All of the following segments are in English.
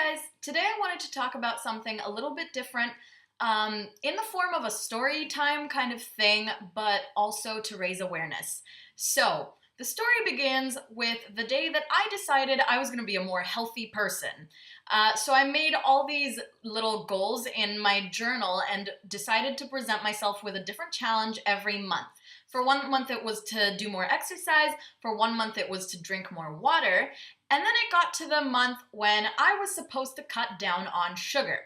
guys, today I wanted to talk about something a little bit different in the form of a story time kind of thing, but also to raise awareness. So, the story begins with the day that I decided I was going to be a more healthy person. So I made all these little goals in my journal and decided to present myself with a different challenge every month. For 1 month it was to do more exercise, for 1 month it was to drink more water, and then it got to the month when I was supposed to cut down on sugar.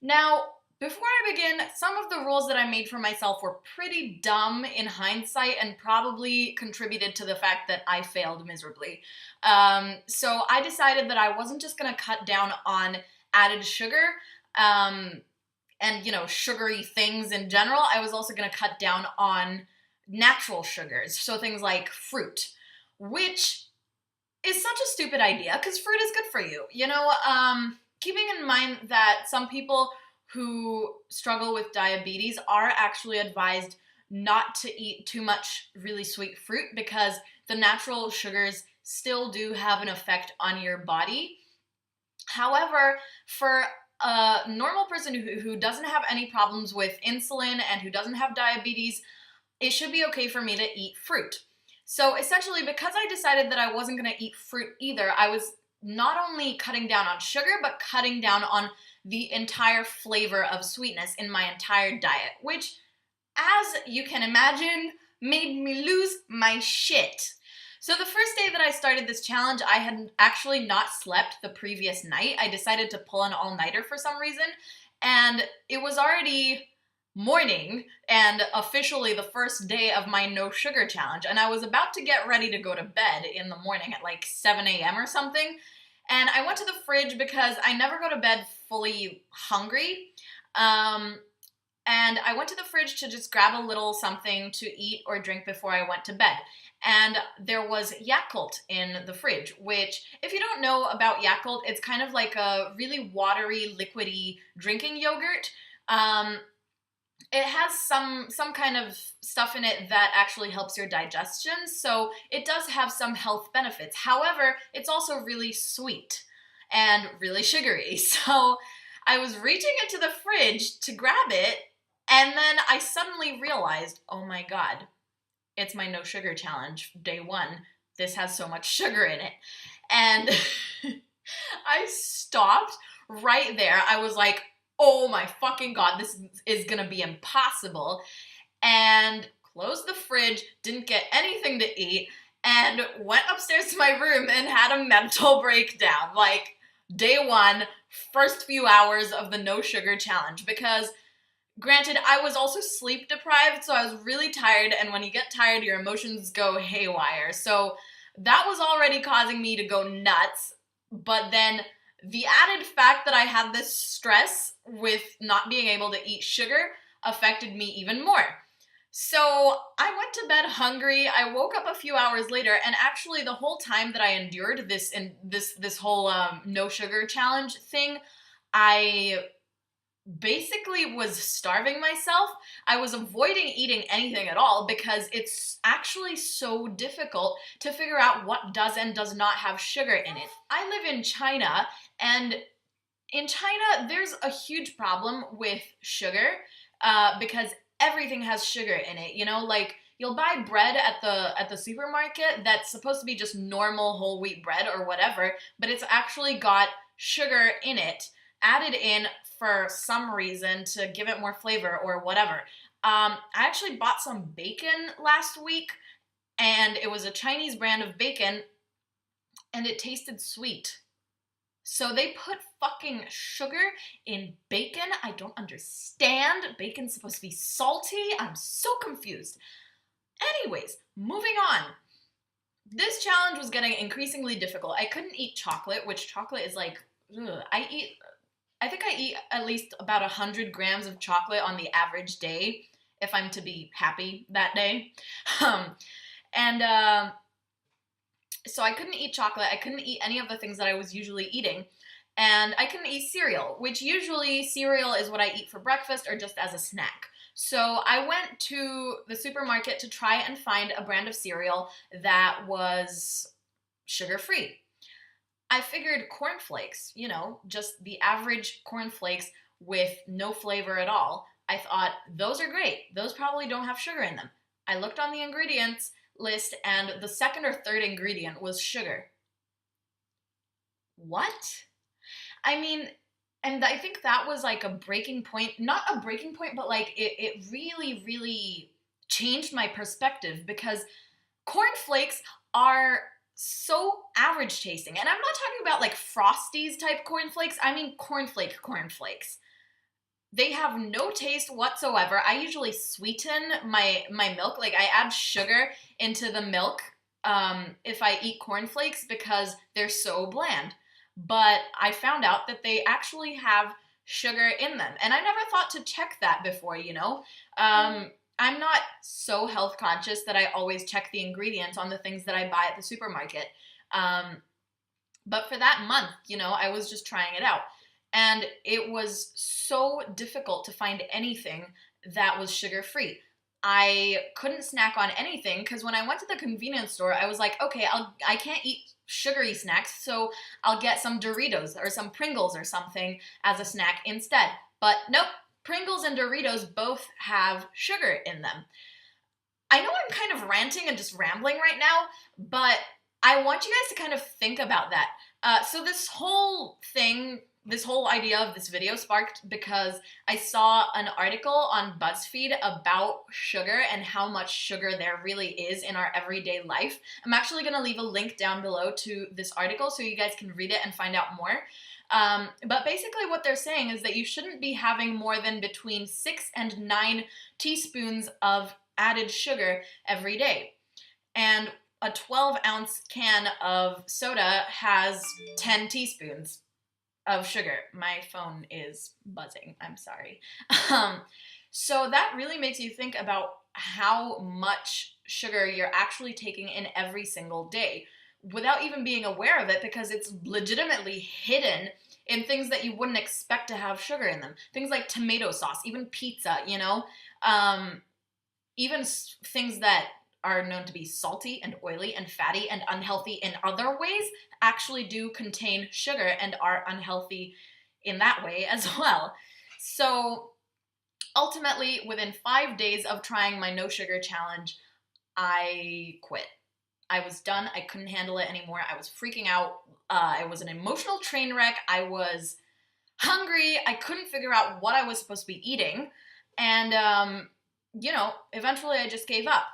Now, before I begin, some of the rules that I made for myself were pretty dumb in hindsight and probably contributed to the fact that I failed miserably. So I decided that I wasn't just going to cut down on added sugar and, sugary things in general. I was also going to cut down on natural sugars, so things like fruit, which is such a stupid idea because fruit is good for you. Keeping in mind that some people who struggle with diabetes are actually advised not to eat too much really sweet fruit because the natural sugars still do have an effect on your body. However, for a normal person who doesn't have any problems with insulin and who doesn't have diabetes, it should be okay for me to eat fruit. So essentially, because I decided that I wasn't going to eat fruit either, I was not only cutting down on sugar, but cutting down on the entire flavor of sweetness in my entire diet, which, as you can imagine, made me lose my shit. So the first day that I started this challenge, I had actually not slept the previous night. I decided to pull an all-nighter for some reason, and it was already morning and officially the first day of my no sugar challenge, and I was about to get ready to go to bed in the morning at like 7 a.m. or something, and I went to the fridge because I never go to bed fully hungry, and I went to the fridge to just grab a little something to eat or drink before I went to bed, and there was Yakult in the fridge, which, if you don't know about Yakult, it's kind of like a really watery, liquidy drinking yogurt. It has some kind of stuff in it that actually helps your digestion, so it does have some health benefits. However, it's also really sweet and really sugary. So I was reaching into the fridge to grab it, and then I suddenly realized, oh my god, it's my no sugar challenge, day 1. This has so much sugar in it. And I stopped right there. I was like, oh my fucking god, this is gonna be impossible, and closed the fridge, didn't get anything to eat, and went upstairs to my room and had a mental breakdown, like day 1, first few hours of the no sugar challenge, because granted, I was also sleep deprived, so I was really tired, and when you get tired, your emotions go haywire, so that was already causing me to go nuts, but then the added fact that I had this stress with not being able to eat sugar affected me even more. So I went to bed hungry. I woke up a few hours later, and actually the whole time that I endured this whole no sugar challenge thing, I basically was starving myself. I was avoiding eating anything at all because it's actually so difficult to figure out what does and does not have sugar in it. I live in China, and in China there's a huge problem with sugar because everything has sugar in it. Like you'll buy bread at the supermarket that's supposed to be just normal whole wheat bread or whatever, but it's actually got sugar in it, added in for some reason to give it more flavor or whatever. I actually bought some bacon last week, and it was a Chinese brand of bacon, and it tasted sweet. So they put fucking sugar in bacon? I don't understand. Bacon's supposed to be salty? I'm so confused. Anyways, moving on. This challenge was getting increasingly difficult. I couldn't eat chocolate, which chocolate is like, ugh. I think I eat at least about 100 grams of chocolate on the average day if I'm to be happy that day. So I couldn't eat chocolate. I couldn't eat any of the things that I was usually eating. And I couldn't eat cereal, which usually cereal is what I eat for breakfast or just as a snack. So I went to the supermarket to try and find a brand of cereal that was sugar-free. I figured cornflakes, you know, just the average cornflakes with no flavor at all. I thought, those are great. Those probably don't have sugar in them. I looked on the ingredients list and the second or third ingredient was sugar. What? I mean, and I think that was like a breaking point, not a breaking point, but like it really, really changed my perspective because cornflakes are so average tasting. And I'm not talking about like Frosties type cornflakes. I mean cornflakes. They have no taste whatsoever. I usually sweeten my milk. Like I add sugar into the milk if I eat cornflakes because they're so bland. But I found out that they actually have sugar in them. And I never thought to check that before, you know? I'm not so health conscious that I always check the ingredients on the things that I buy at the supermarket. But for that month, you know, I was just trying it out. And it was so difficult to find anything that was sugar-free. I couldn't snack on anything because when I went to the convenience store, I was like, okay, I can't eat sugary snacks, so I'll get some Doritos or some Pringles or something as a snack instead. But nope, Pringles and Doritos both have sugar in them. I know I'm kind of ranting and just rambling right now, but I want you guys to kind of think about that. So this whole idea of this video sparked because I saw an article on BuzzFeed about sugar and how much sugar there really is in our everyday life. I'm actually going to leave a link down below to this article so you guys can read it and find out more. But basically what they're saying is that you shouldn't be having more than between 6 and 9 teaspoons of added sugar every day. And a 12-ounce can of soda has 10 teaspoons of sugar. My phone is buzzing. I'm sorry. So that really makes you think about how much sugar you're actually taking in every single day without even being aware of it because it's legitimately hidden in things that you wouldn't expect to have sugar in them. Things like tomato sauce, even pizza, you know? Even things that are known to be salty and oily and fatty and unhealthy in other ways actually do contain sugar and are unhealthy in that way as well. So ultimately, within 5 days of trying my no sugar challenge, I quit. I was done. I couldn't handle it anymore. I was freaking out. It was an emotional train wreck. I was hungry. I couldn't figure out what I was supposed to be eating. And, you know, eventually I just gave up.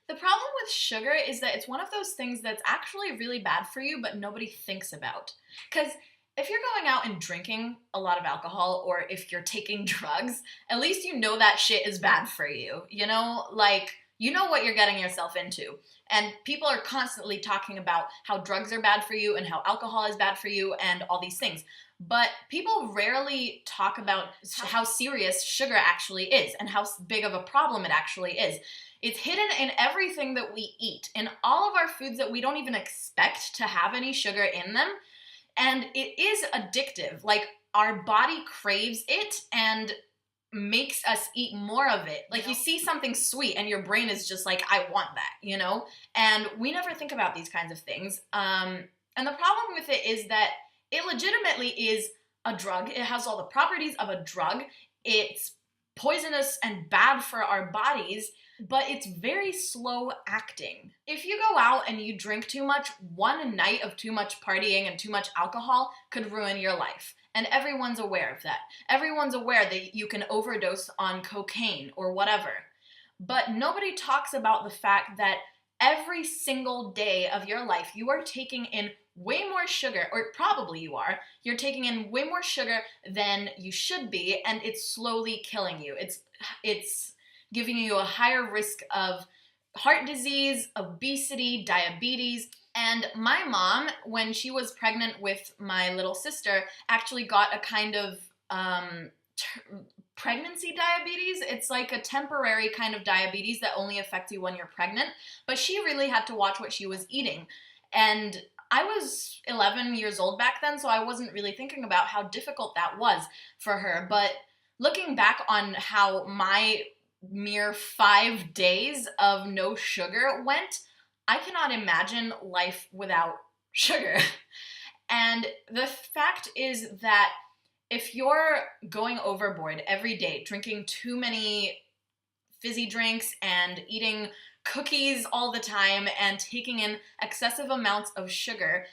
The problem with sugar is that it's one of those things that's actually really bad for you, but nobody thinks about. Because if you're going out and drinking a lot of alcohol, or if you're taking drugs, at least you know that shit is bad for you. You know, like, you know what you're getting yourself into. And people are constantly talking about how drugs are bad for you and how alcohol is bad for you and all these things. But people rarely talk about how serious sugar actually is and how big of a problem it actually is. It's hidden in everything that we eat, in all of our foods that we don't even expect to have any sugar in them. And it is addictive. Like, our body craves it and makes us eat more of it. Like, you see something sweet and your brain is just like, I want that, you know? And we never think about these kinds of things. And the problem with it is that it legitimately is a drug. It has all the properties of a drug. It's poisonous and bad for our bodies, but it's very slow acting. If you go out and you drink too much, one night of too much partying and too much alcohol could ruin your life. And everyone's aware of that. Everyone's aware that you can overdose on cocaine or whatever. But nobody talks about the fact that every single day of your life, you are taking in way more sugar, or probably you are. You're taking in way more sugar than you should be, and it's slowly killing you. It's giving you a higher risk of heart disease, obesity, diabetes. And my mom, when she was pregnant with my little sister, actually got a kind of pregnancy diabetes. It's like a temporary kind of diabetes that only affects you when you're pregnant. But she really had to watch what she was eating. And I was 11 years old back then, so I wasn't really thinking about how difficult that was for her. But looking back on how my mere 5 days of no sugar went, I cannot imagine life without sugar. And the fact is that if you're going overboard every day, drinking too many fizzy drinks and eating cookies all the time and taking in excessive amounts of sugar,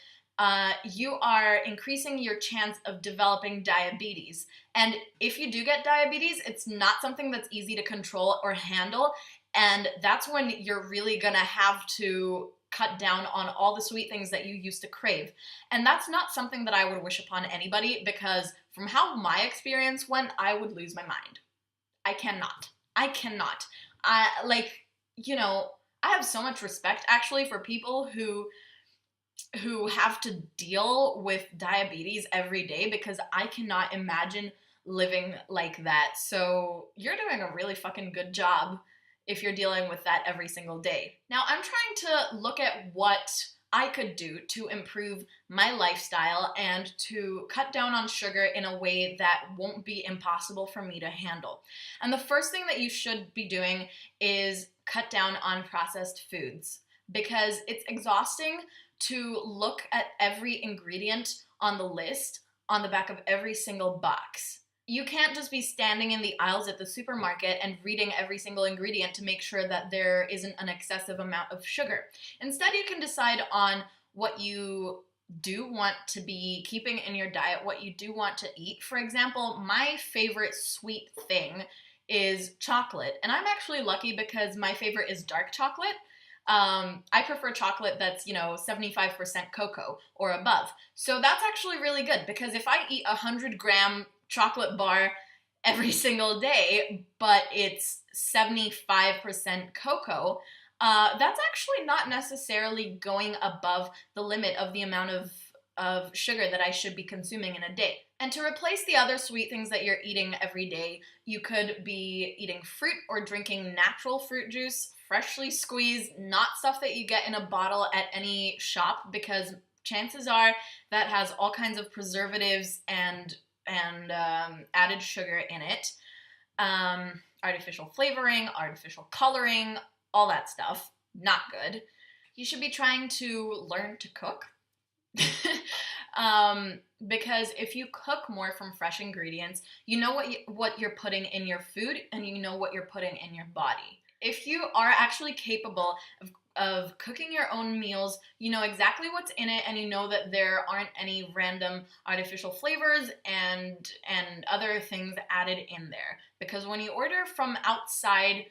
you are increasing your chance of developing diabetes. And if you do get diabetes, it's not something that's easy to control or handle. And that's when you're really gonna have to cut down on all the sweet things that you used to crave. And that's not something that I would wish upon anybody, because from how my experience went, I would lose my mind. I cannot. I cannot. I have so much respect actually for people who have to deal with diabetes every day, because I cannot imagine living like that. So you're doing a really fucking good job if you're dealing with that every single day. Now, I'm trying to look at what I could do to improve my lifestyle and to cut down on sugar in a way that won't be impossible for me to handle. And the first thing that you should be doing is cut down on processed foods, because it's exhausting to look at every ingredient on the list on the back of every single box. You can't just be standing in the aisles at the supermarket and reading every single ingredient to make sure that there isn't an excessive amount of sugar. Instead, you can decide on what you do want to be keeping in your diet, what you do want to eat. For example, my favorite sweet thing is chocolate. And I'm actually lucky because my favorite is dark chocolate. I prefer chocolate that's, 75% cocoa or above. So that's actually really good, because if I eat 100-gram chocolate bar every single day, but it's 75% cocoa, that's actually not necessarily going above the limit of the amount of sugar that I should be consuming in a day. And to replace the other sweet things that you're eating every day, you could be eating fruit or drinking natural fruit juice, freshly squeezed, not stuff that you get in a bottle at any shop, because chances are that has all kinds of preservatives and added sugar in it, artificial flavoring, artificial coloring, all that stuff. Not good. You should be trying to learn to cook. Because if you cook more from fresh ingredients, you know what you're putting in your food, and you know what you're putting in your body. If you are actually capable of cooking your own meals, you know exactly what's in it, and you know that there aren't any random artificial flavors and other things added in there. Because when you order from outside,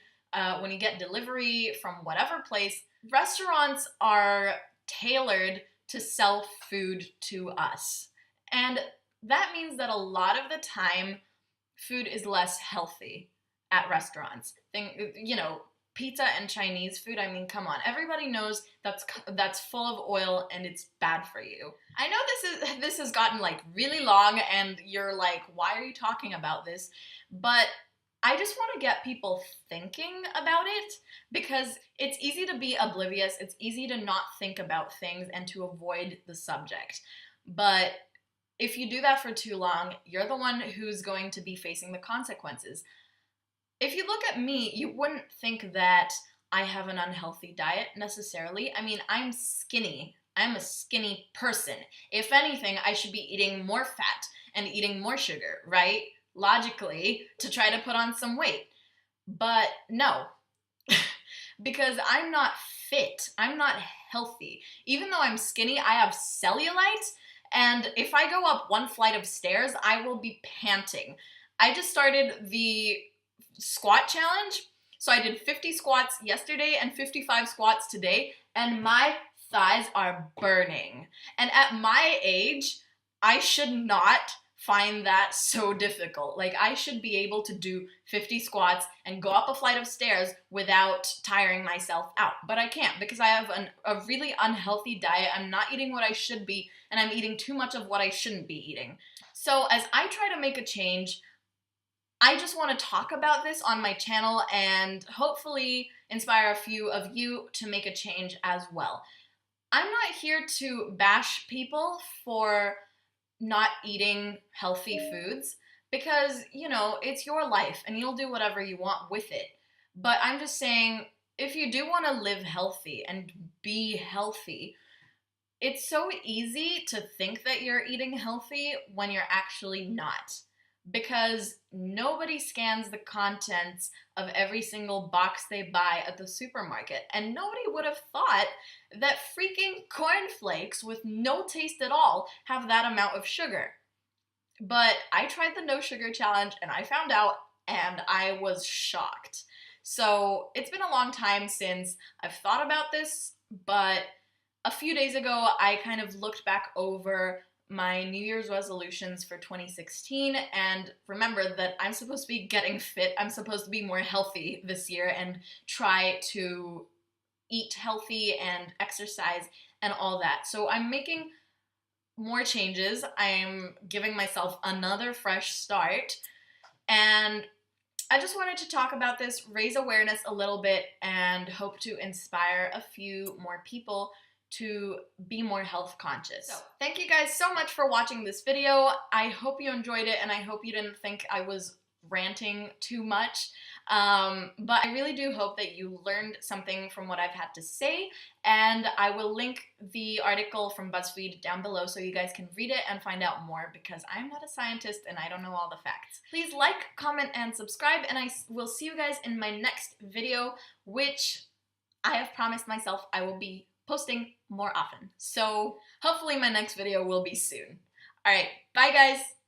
when you get delivery from whatever place, restaurants are tailored to sell food to us. And that means that a lot of the time, food is less healthy at restaurants. Pizza and Chinese food, I mean, come on. Everybody knows that's full of oil and it's bad for you. I know this has gotten really long and you're like, why are you talking about this? But I just want to get people thinking about it, because it's easy to be oblivious. It's easy to not think about things and to avoid the subject. But if you do that for too long, you're the one who's going to be facing the consequences. If you look at me, you wouldn't think that I have an unhealthy diet necessarily. I mean, I'm skinny. I'm a skinny person. If anything, I should be eating more fat and eating more sugar, right? Logically, to try to put on some weight. But no, because I'm not fit. I'm not healthy. Even though I'm skinny, I have cellulite, and if I go up one flight of stairs, I will be panting. I just started the squat challenge. So I did 50 squats yesterday and 55 squats today, and my thighs are burning. And at my age, I should not find that so difficult. I should be able to do 50 squats and go up a flight of stairs without tiring myself out. But I can't, because I have a really unhealthy diet. I'm not eating what I should be, and I'm eating too much of what I shouldn't be eating. So as I try to make a change, I just want to talk about this on my channel and hopefully inspire a few of you to make a change as well. I'm not here to bash people for not eating healthy foods, because, it's your life and you'll do whatever you want with it. But I'm just saying, if you do want to live healthy and be healthy, It's so easy to think that you're eating healthy when you're actually not, because nobody scans the contents of every single box they buy at the supermarket, and nobody would have thought that freaking cornflakes with no taste at all have that amount of sugar. But I tried the no sugar challenge and I found out, and I was shocked. So it's been a long time since I've thought about this, but a few days ago I kind of looked back over my New Year's resolutions for 2016 and remembered that I'm supposed to be getting fit. I'm supposed to be more healthy this year and try to eat healthy and exercise and all that. So I'm making more changes. I'm giving myself another fresh start, and I just wanted to talk about this, raise awareness a little bit, and hope to inspire a few more people to be more health conscious. So, thank you guys so much for watching this video. I hope you enjoyed it, and I hope you didn't think I was ranting too much. But I really do hope that you learned something from what I've had to say, and I will link the article from BuzzFeed down below so you guys can read it and find out more, because I'm not a scientist and I don't know all the facts. Please like, comment, and subscribe, and I will see you guys in my next video, which I have promised myself I will be posting more often. So hopefully my next video will be soon. Alright, bye guys!